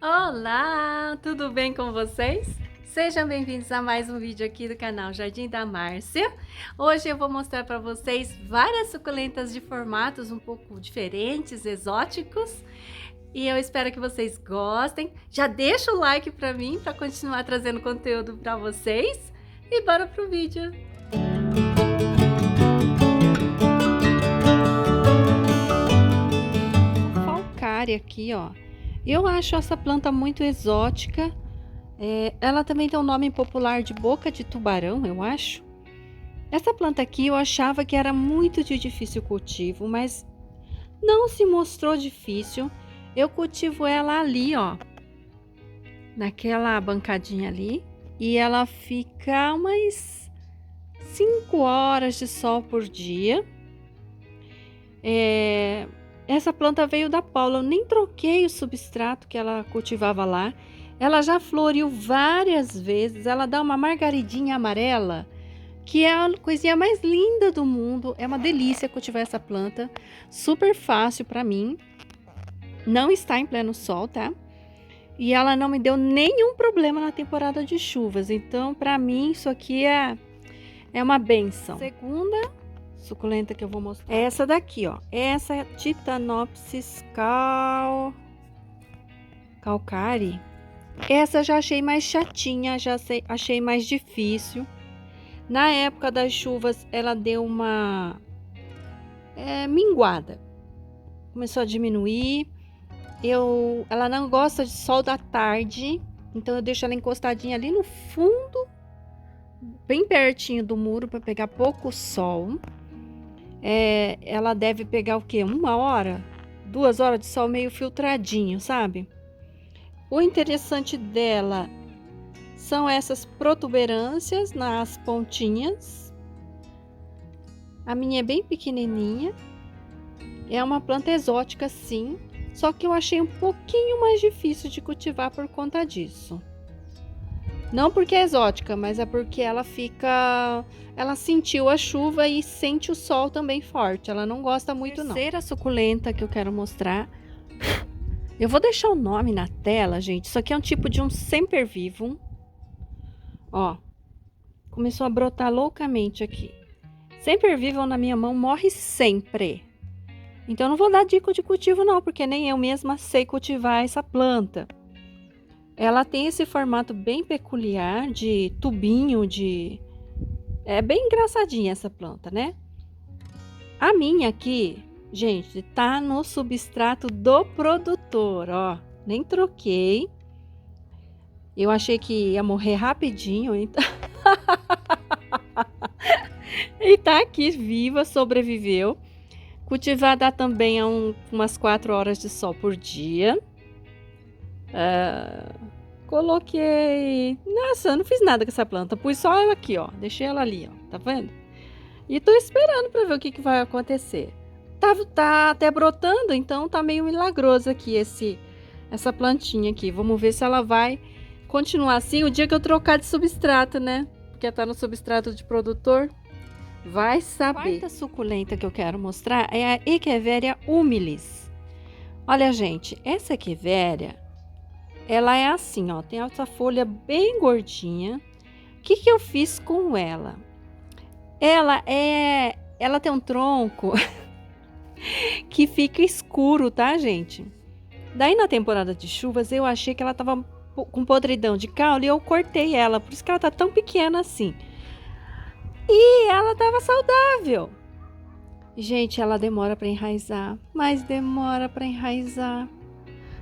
Olá, tudo bem com vocês? Sejam bem-vindos a mais um vídeo aqui do canal Jardim da Márcia. Hoje eu vou mostrar para vocês várias suculentas de formatos um pouco diferentes, exóticos. E eu espero que vocês gostem. Já deixa o like para mim, para continuar trazendo conteúdo para vocês. E bora pro vídeo! Falcária aqui, ó. Eu acho essa planta muito exótica. Ela também tem um nome popular de boca de tubarão, eu acho. Essa planta aqui eu achava que era muito de difícil cultivo, mas não se mostrou difícil. Eu cultivo ela ali, ó, naquela bancadinha ali, e ela fica umas 5 horas de sol por dia. Essa planta veio da Paula, eu nem troquei o substrato que ela cultivava lá. Ela já floriu várias vezes, ela dá uma margaridinha amarela, que é a coisinha mais linda do mundo. É uma delícia cultivar essa planta, super fácil para mim. Não está em pleno sol, tá? E ela não me deu nenhum problema na temporada de chuvas, então para mim isso aqui é uma benção. Segunda suculenta que eu vou mostrar é essa daqui, ó. Essa é Titanopsis calcare. Essa eu já achei mais chatinha, achei mais difícil. Na época das chuvas ela deu uma minguada, começou a diminuir. Ela não gosta de sol da tarde, então eu deixo ela encostadinha ali no fundo, bem pertinho do muro, para pegar pouco sol. Ela deve pegar o quê? 1 hora, 2 horas de sol meio filtradinho, sabe? O interessante dela são essas protuberâncias nas pontinhas. A minha é bem pequenininha. É uma planta exótica, sim, só que eu achei um pouquinho mais difícil de cultivar por conta disso. Não porque é exótica, mas é porque ela sentiu a chuva e sente o sol também forte. Ela não gosta muito, não. Terceira suculenta que eu quero mostrar. Eu vou deixar o nome na tela, gente. Isso aqui é um tipo de um sempervivum. Ó, começou a brotar loucamente aqui. Sempervivum na minha mão morre sempre. Então eu não vou dar dica de cultivo não, porque nem eu mesma sei cultivar essa planta. Ela tem esse formato bem peculiar de tubinho, é bem engraçadinha essa planta, né? A minha aqui, gente, tá no substrato do produtor, ó. Nem troquei. Eu achei que ia morrer rapidinho, então. E tá aqui viva, sobreviveu. Cultivada também a umas 4 horas de sol por dia. Coloquei... Nossa, eu não fiz nada com essa planta. Pus só ela aqui, ó. Deixei ela ali, ó. Tá vendo? E tô esperando pra ver o que vai acontecer. Tá até brotando, então tá meio milagroso aqui essa plantinha aqui. Vamos ver se ela vai continuar assim o dia que eu trocar de substrato, né? Porque tá no substrato de produtor. Vai saber. A quarta suculenta que eu quero mostrar é a Echeveria humilis. Olha, gente, essa Echeveria, ela é assim, ó, tem essa folha bem gordinha. O que eu fiz com ela? Ela tem um tronco que fica escuro, tá, gente? Daí na temporada de chuvas eu achei que ela tava com podridão de caule e eu cortei ela, por isso que ela tá tão pequena assim. E ela tava saudável. Gente, ela demora para enraizar, mas demora para enraizar.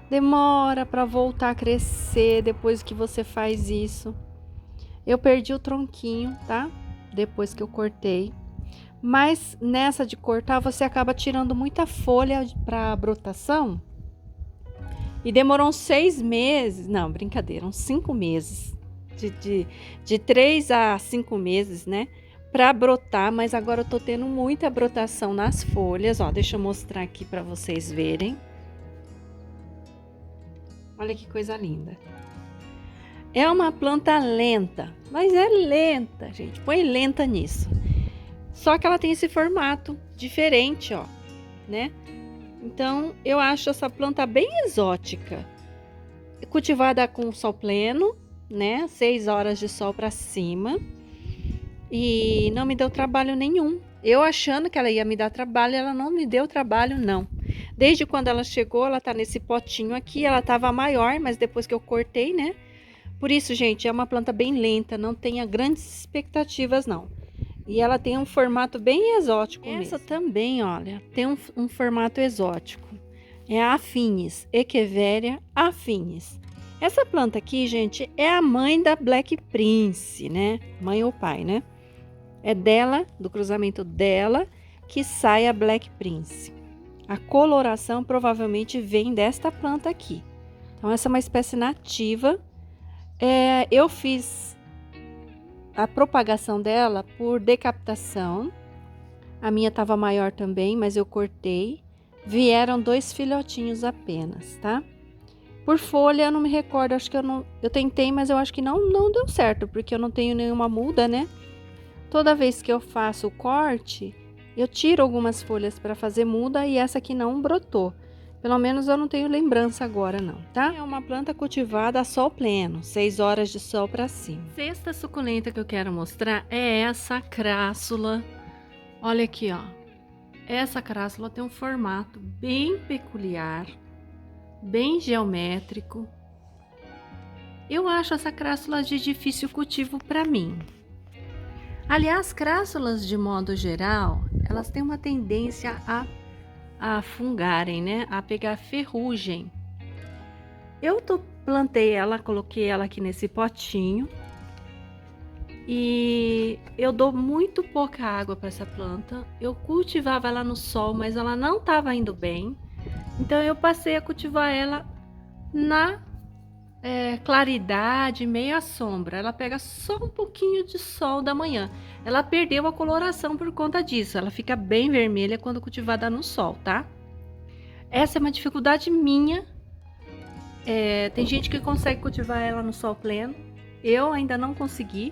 Demora para voltar a crescer depois que você faz isso. Eu perdi o tronquinho, tá? Depois que eu cortei. Mas nessa de cortar, você acaba tirando muita folha para brotação. E demorou uns 6 meses, não, brincadeira, uns 5 meses. De 3 a 5 meses, né? Para brotar, mas agora eu tô tendo muita brotação nas folhas, ó. Deixa eu mostrar aqui para vocês verem. Olha que coisa linda. É uma planta lenta, mas é lenta, gente. Põe lenta nisso. Só que ela tem esse formato diferente, ó, né? Então, eu acho essa planta bem exótica. cultivada com sol pleno, né? 6 horas de sol para cima. E não me deu trabalho nenhum. Eu achando que ela ia me dar trabalho, ela não me deu trabalho, não. Desde quando ela chegou, ela tá nesse potinho aqui. Ela tava maior, mas depois que eu cortei, né? Por isso, gente, é uma planta bem lenta, não tenha grandes expectativas, não. E ela tem um formato bem exótico mesmo. Essa também, olha, tem um formato exótico. É a Affinis, Echeveria affinis. Essa planta aqui, gente, é a mãe da Black Prince, né? Mãe ou pai, né? É dela, do cruzamento dela, que sai a Black Prince. A coloração provavelmente vem desta planta aqui. Então, essa é uma espécie nativa. Eu fiz a propagação dela por decapitação. A minha estava maior também, mas eu cortei. Vieram 2 filhotinhos apenas, tá? Por folha, eu não me recordo, acho que eu tentei, mas eu acho que não deu certo, porque eu não tenho nenhuma muda, né? Toda vez que eu faço o corte, eu tiro algumas folhas para fazer muda e essa aqui não brotou. Pelo menos eu não tenho lembrança agora não, tá? É uma planta cultivada a sol pleno, 6 horas de sol para cima. Sexta suculenta que eu quero mostrar é essa crassula. Olha aqui, ó. Essa crassula tem um formato bem peculiar, bem geométrico. Eu acho essa crassula de difícil cultivo para mim. Aliás, crassulas de modo geral, elas têm uma tendência a fungarem, né? A pegar ferrugem. Eu plantei ela, coloquei ela aqui nesse potinho. E eu dou muito pouca água para essa planta. Eu cultivava ela no sol, mas ela não estava indo bem. Então eu passei a cultivar ela na claridade, meia sombra. Ela pega só um pouquinho de sol da manhã. Ela perdeu a coloração por conta disso. Ela fica bem vermelha quando cultivada no sol, tá? Essa é uma dificuldade minha. Tem gente que consegue cultivar ela no sol pleno. Eu ainda não consegui,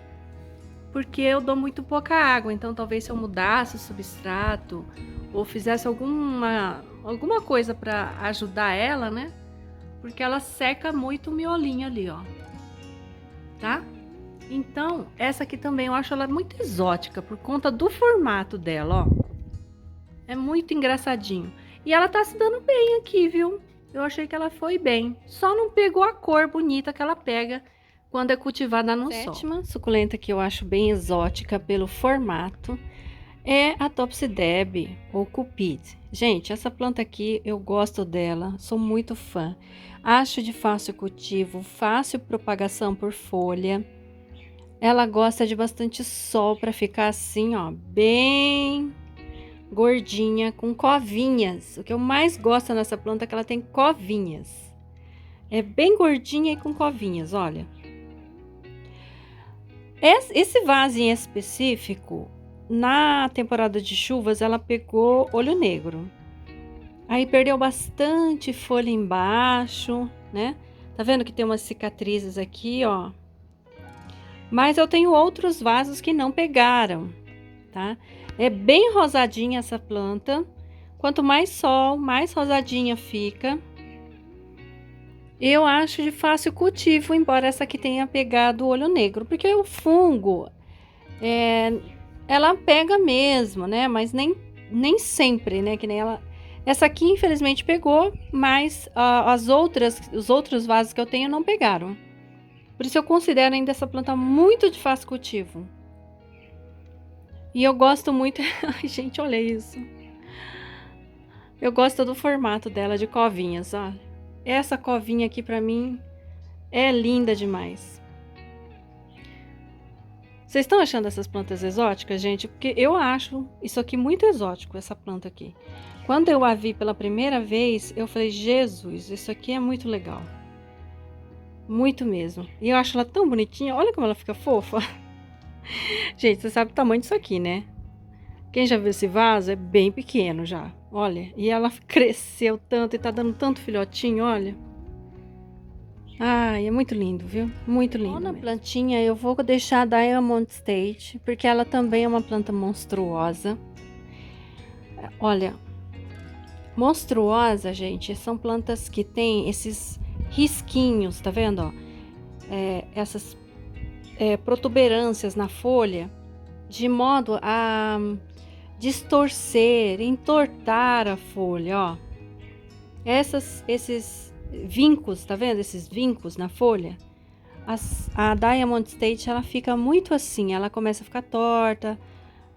porque eu dou muito pouca água. Então talvez se eu mudasse o substrato ou fizesse alguma coisa para ajudar ela, né? Porque ela seca muito o miolinho ali, ó. Tá? Então, essa aqui também eu acho ela muito exótica por conta do formato dela, ó. É muito engraçadinho. E ela tá se dando bem aqui, viu? Eu achei que ela foi bem. Só não pegou a cor bonita que ela pega quando é cultivada no sol. Sétima suculenta que eu acho bem exótica pelo formato é a Topsidebe ou Cupid. Gente, essa planta aqui eu gosto dela, sou muito fã. Acho de fácil cultivo, fácil propagação por folha. Ela gosta de bastante sol para ficar assim, ó, bem gordinha, com covinhas. O que eu mais gosto nessa planta é que ela tem covinhas. É bem gordinha e com covinhas, olha. Esse vaso em específico, na temporada de chuvas, ela pegou olho negro. Aí perdeu bastante folha embaixo, né? Tá vendo que tem umas cicatrizes aqui, ó. Mas eu tenho outros vasos que não pegaram, tá? É bem rosadinha essa planta. Quanto mais sol, mais rosadinha fica. Eu acho de fácil cultivo, embora essa aqui tenha pegado olho negro. Porque o fungo, ela pega mesmo, né? Mas nem sempre, né? Que nem ela... Essa aqui, infelizmente, pegou, mas os outros vasos que eu tenho não pegaram. Por isso eu considero ainda essa planta muito de fácil cultivo. E eu gosto muito... Ai, gente, olha isso. Eu gosto do formato dela, de covinhas, ó. Essa covinha aqui, pra mim, é linda demais. Vocês estão achando essas plantas exóticas, gente? Porque eu acho isso aqui muito exótico, essa planta aqui. Quando eu a vi pela primeira vez, eu falei, Jesus, isso aqui é muito legal. Muito mesmo. E eu acho ela tão bonitinha. Olha como ela fica fofa. Gente, você sabe o tamanho disso aqui, né? Quem já viu esse vaso é bem pequeno já. Olha, e ela cresceu tanto e tá dando tanto filhotinho, olha. Ai, é muito lindo, viu? Muito lindo. Na plantinha eu vou deixar a Diamond State, porque ela também é uma planta monstruosa. Olha, monstruosa, gente, são plantas que tem esses risquinhos, tá vendo, ó? Essas protuberâncias na folha, de modo a distorcer, entortar a folha, ó. Esses vincos, tá vendo? Esses vincos na folha. A Diamond State, ela fica muito assim, ela começa a ficar torta,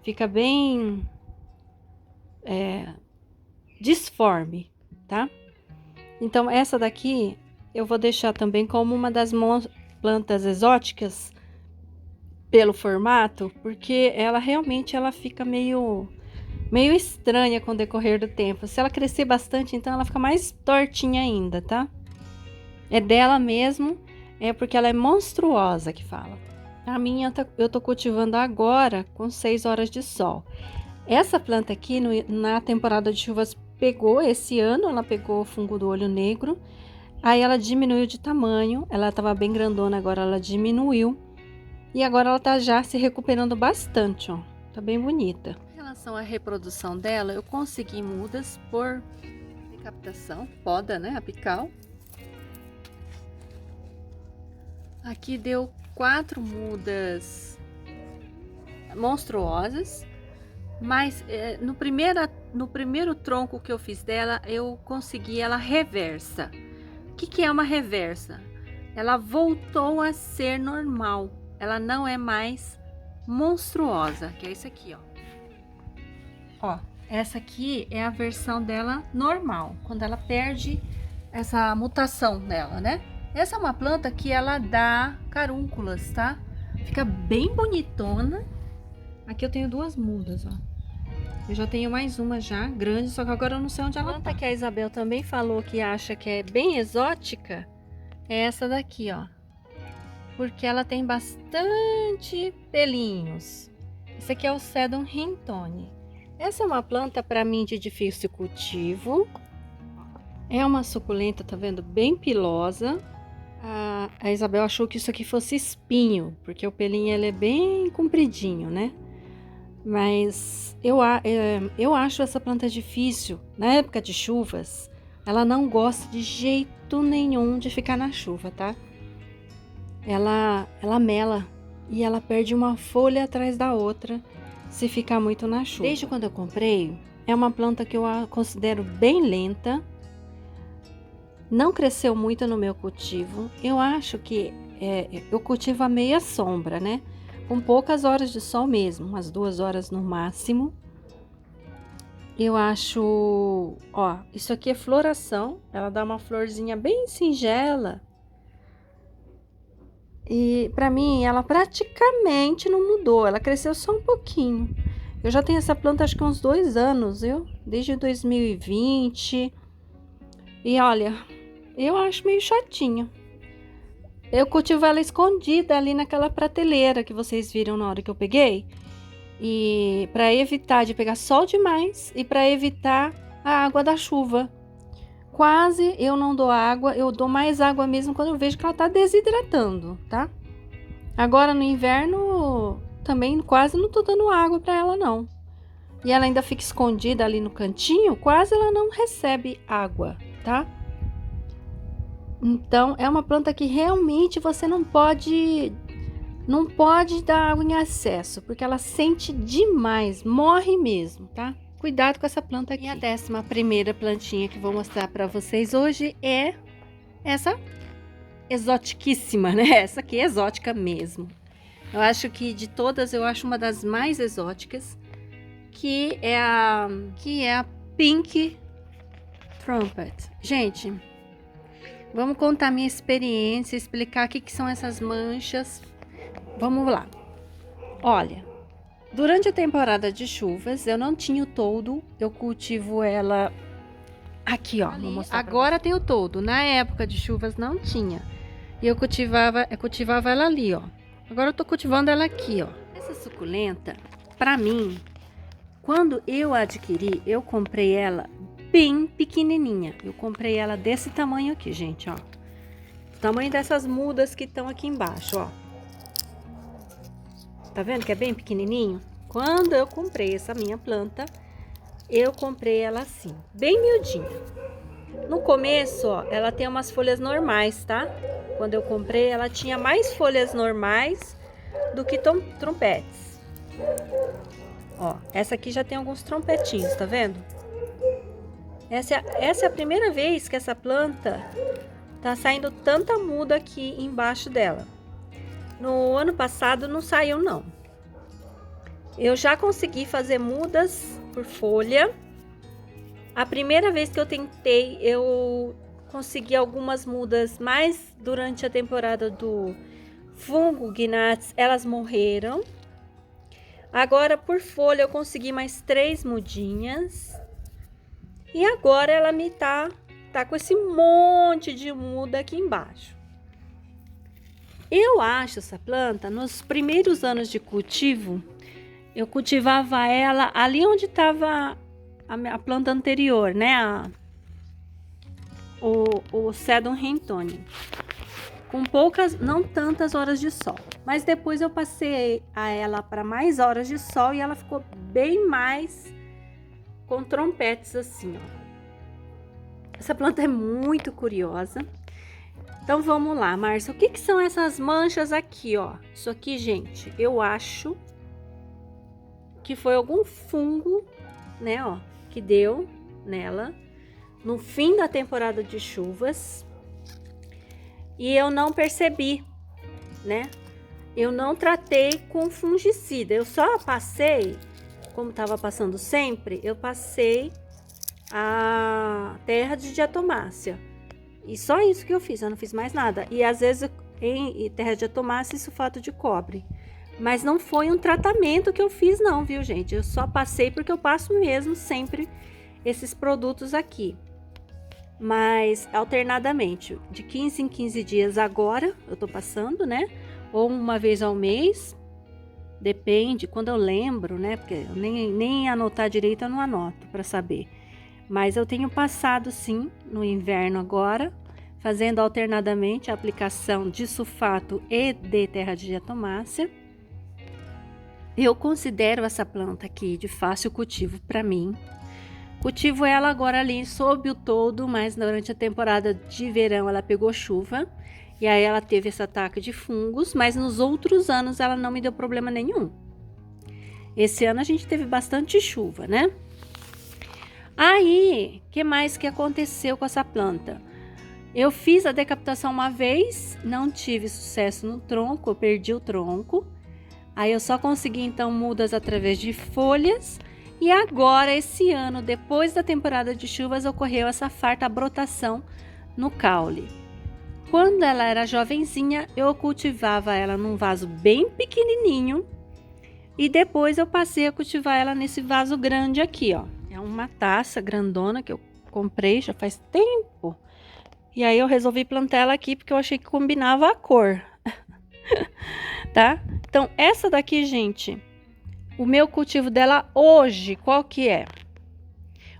fica bem disforme, tá? Então, essa daqui eu vou deixar também como uma das plantas exóticas pelo formato, porque ela realmente fica meio estranha com o decorrer do tempo. Se ela crescer bastante, então ela fica mais tortinha ainda, tá? É dela mesmo, é porque ela é monstruosa que fala. A minha eu tô cultivando agora com 6 horas de sol. Essa planta aqui, na temporada de chuvas, pegou esse ano, ela pegou o fungo do olho negro. Aí ela diminuiu de tamanho, ela estava bem grandona, agora ela diminuiu. E agora ela tá já se recuperando bastante, ó. Tá bem bonita. Em relação à reprodução dela, eu consegui mudas por decapitação, poda, né, apical. Aqui deu 4 mudas monstruosas, mas no primeiro tronco que eu fiz dela, eu consegui ela reversa. O que é uma reversa? Ela voltou a ser normal, ela não é mais monstruosa, que é isso aqui, ó. Ó, essa aqui é a versão dela normal, quando ela perde essa mutação dela, né? Essa é uma planta que ela dá carúnculas, tá? Fica bem bonitona. Aqui eu tenho 2 mudas, ó. Eu já tenho mais uma já, grande, só que agora eu não sei onde ela tá. A planta que a Isabel também falou que acha que é bem exótica é essa daqui, ó. Porque ela tem bastante pelinhos. Esse aqui é o Sedum Hintone. Essa é uma planta para mim de difícil cultivo. É uma suculenta, tá vendo? Bem pilosa. A Isabel achou que isso aqui fosse espinho, porque o pelinho ele é bem compridinho, né? Mas eu acho essa planta difícil. Na época de chuvas, ela não gosta de jeito nenhum de ficar na chuva, tá? Ela mela e ela perde uma folha atrás da outra se ficar muito na chuva. Desde quando eu comprei, é uma planta que eu considero bem lenta. Não cresceu muito no meu cultivo. Eu acho que eu cultivo a meia sombra, né? Com poucas horas de sol mesmo, umas 2 horas no máximo. Eu acho, ó, isso aqui é floração. Ela dá uma florzinha bem singela. E pra mim, ela praticamente não mudou. Ela cresceu só um pouquinho. Eu já tenho essa planta acho que uns 2 anos, viu? Desde 2020. E olha, eu acho meio chatinha. Eu cultivo ela escondida ali naquela prateleira que vocês viram na hora que eu peguei. E para evitar de pegar sol demais e para evitar a água da chuva. Quase eu não dou água, eu dou mais água mesmo quando eu vejo que ela tá desidratando, tá? Agora no inverno também quase não tô dando água para ela não. E ela ainda fica escondida ali no cantinho, quase ela não recebe água, tá? Então, é uma planta que realmente você não pode dar água em excesso, porque ela sente demais, morre mesmo, tá? Cuidado com essa planta aqui. E a 11ª plantinha que vou mostrar para vocês hoje é essa exotiquíssima, né? Essa aqui é exótica mesmo. Eu acho que de todas, eu acho uma das mais exóticas, que é a Pink Trumpet. Gente, vamos contar minha experiência, explicar o que são essas manchas. Vamos lá. Olha, durante a temporada de chuvas, eu não tinha o toldo, eu cultivo ela aqui, ó. Vou mostrar agora tem o toldo, na época de chuvas não tinha. E eu cultivava ela ali, ó. Agora eu tô cultivando ela aqui, ó. Essa suculenta, pra mim, quando eu adquiri, eu comprei ela bem pequenininha. Eu comprei ela desse tamanho aqui, gente, ó. O tamanho dessas mudas que estão aqui embaixo, ó. Tá vendo que é bem pequenininho? Quando eu comprei essa minha planta, eu comprei ela assim, bem miudinha. No começo, ó, ela tem umas folhas normais, tá? Quando eu comprei, ela tinha mais folhas normais do que trompetes. Ó, essa aqui já tem alguns trompetinhos, tá vendo? Essa é a primeira vez que essa planta tá saindo tanta muda aqui embaixo dela. No ano passado não saiu, não. Eu já consegui fazer mudas por folha. A primeira vez que eu tentei, eu consegui algumas mudas, mas durante a temporada do fungo Gnats, elas morreram. Agora, por folha, eu consegui mais 3 mudinhas. E agora ela me tá com esse monte de muda aqui embaixo. Eu acho essa planta, nos primeiros anos de cultivo, eu cultivava ela ali onde estava a planta anterior, né? O Sedum Rentoni. Com poucas, não tantas horas de sol. Mas depois eu passei ela para mais horas de sol e ela ficou bem mais com trompetes assim, ó. Essa planta é muito curiosa. Então vamos lá, Márcia. O que são essas manchas aqui, ó? Isso aqui, gente, eu acho que foi algum fungo, né, ó, que deu nela no fim da temporada de chuvas. E eu não percebi, né? Eu não tratei com fungicida. Eu só passei, como estava passando sempre, eu passei a terra de diatomácea. E só isso que eu fiz, eu não fiz mais nada. E às vezes em terra de diatomácea e sulfato de cobre. Mas não foi um tratamento que eu fiz não, viu, gente? Eu só passei porque eu passo mesmo sempre esses produtos aqui. Mas alternadamente, de 15 em 15 dias agora, eu tô passando, né? Ou uma vez ao mês, depende, quando eu lembro, né? Porque eu nem anotar direito eu não anoto para saber. Mas eu tenho passado sim, no inverno agora, fazendo alternadamente a aplicação de sulfato e de terra de diatomácea. Eu considero essa planta aqui de fácil cultivo para mim. Cultivo ela agora ali sob o todo, mas durante a temporada de verão ela pegou chuva. E aí ela teve esse ataque de fungos, mas nos outros anos ela não me deu problema nenhum. Esse ano a gente teve bastante chuva, né? Aí, o que mais que aconteceu com essa planta? Eu fiz a decapitação uma vez, não tive sucesso no tronco, eu perdi o tronco. Aí eu só consegui então mudas através de folhas. E agora, esse ano, depois da temporada de chuvas, ocorreu essa farta brotação no caule. Quando ela era jovenzinha, eu cultivava ela num vaso bem pequenininho. E depois eu passei a cultivar ela nesse vaso grande aqui, ó. É uma taça grandona que eu comprei já faz tempo. E aí eu resolvi plantar ela aqui porque eu achei que combinava a cor. Tá? Então, essa daqui, gente, o meu cultivo dela hoje, qual que é?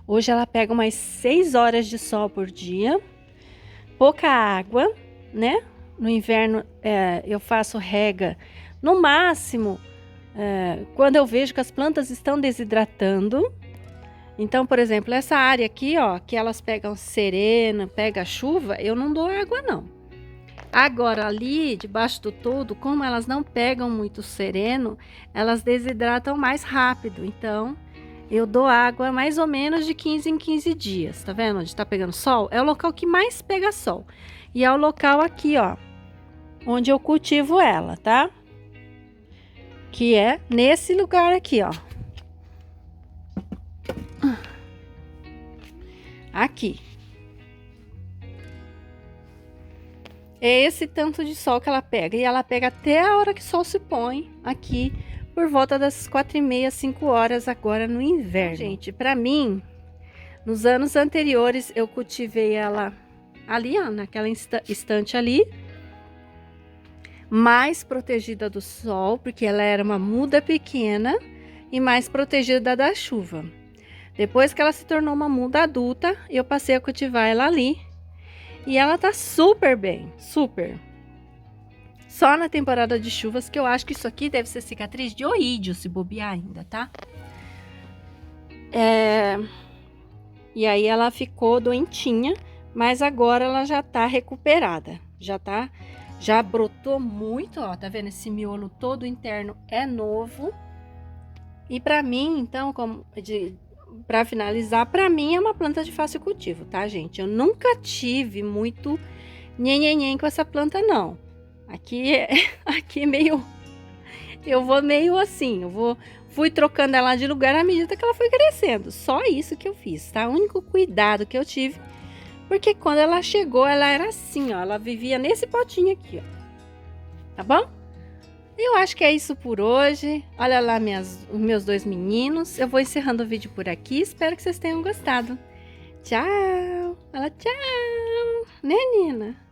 Hoje ela pega umas 6 horas de sol por dia, pouca água, né? No inverno eu faço rega no máximo quando eu vejo que as plantas estão desidratando. Então, por exemplo, essa área aqui, ó, que elas pegam serena, pega chuva, eu não dou água não. Agora ali, debaixo do todo, como elas não pegam muito sereno, elas desidratam mais rápido. Então, eu dou água mais ou menos de 15 em 15 dias. Tá vendo onde tá pegando sol? É o local que mais pega sol. E é o local aqui, ó, onde eu cultivo ela, tá? Que é nesse lugar aqui, ó. Aqui. É esse tanto de sol que ela pega. E ela pega até a hora que o sol se põe aqui, por volta das 4h30, 5 horas agora no inverno. Gente, pra mim, nos anos anteriores, eu cultivei ela ali, ó, naquela estante ali. Mais protegida do sol, porque ela era uma muda pequena e mais protegida da chuva. Depois que ela se tornou uma muda adulta, eu passei a cultivar ela ali. E ela tá super bem, super. Só na temporada de chuvas que eu acho que isso aqui deve ser cicatriz de oídio, se bobear ainda, tá? E aí ela ficou doentinha, mas agora ela já tá recuperada. Já brotou muito, ó, tá vendo? Esse miolo todo interno é novo. E pra mim, então, pra finalizar, pra mim é uma planta de fácil cultivo, tá, gente? Eu nunca tive muito nhenhenhen com essa planta, não. Aqui aqui meio, eu vou meio assim, fui trocando ela de lugar à medida que ela foi crescendo. Só isso que eu fiz, tá? O único cuidado que eu tive, porque quando ela chegou, ela era assim, ó, ela vivia nesse potinho aqui, ó. Tá bom? Eu acho que é isso por hoje. Olha lá os meus dois meninos. Eu vou encerrando o vídeo por aqui. Espero que vocês tenham gostado. Tchau! Fala tchau! Né, Nina?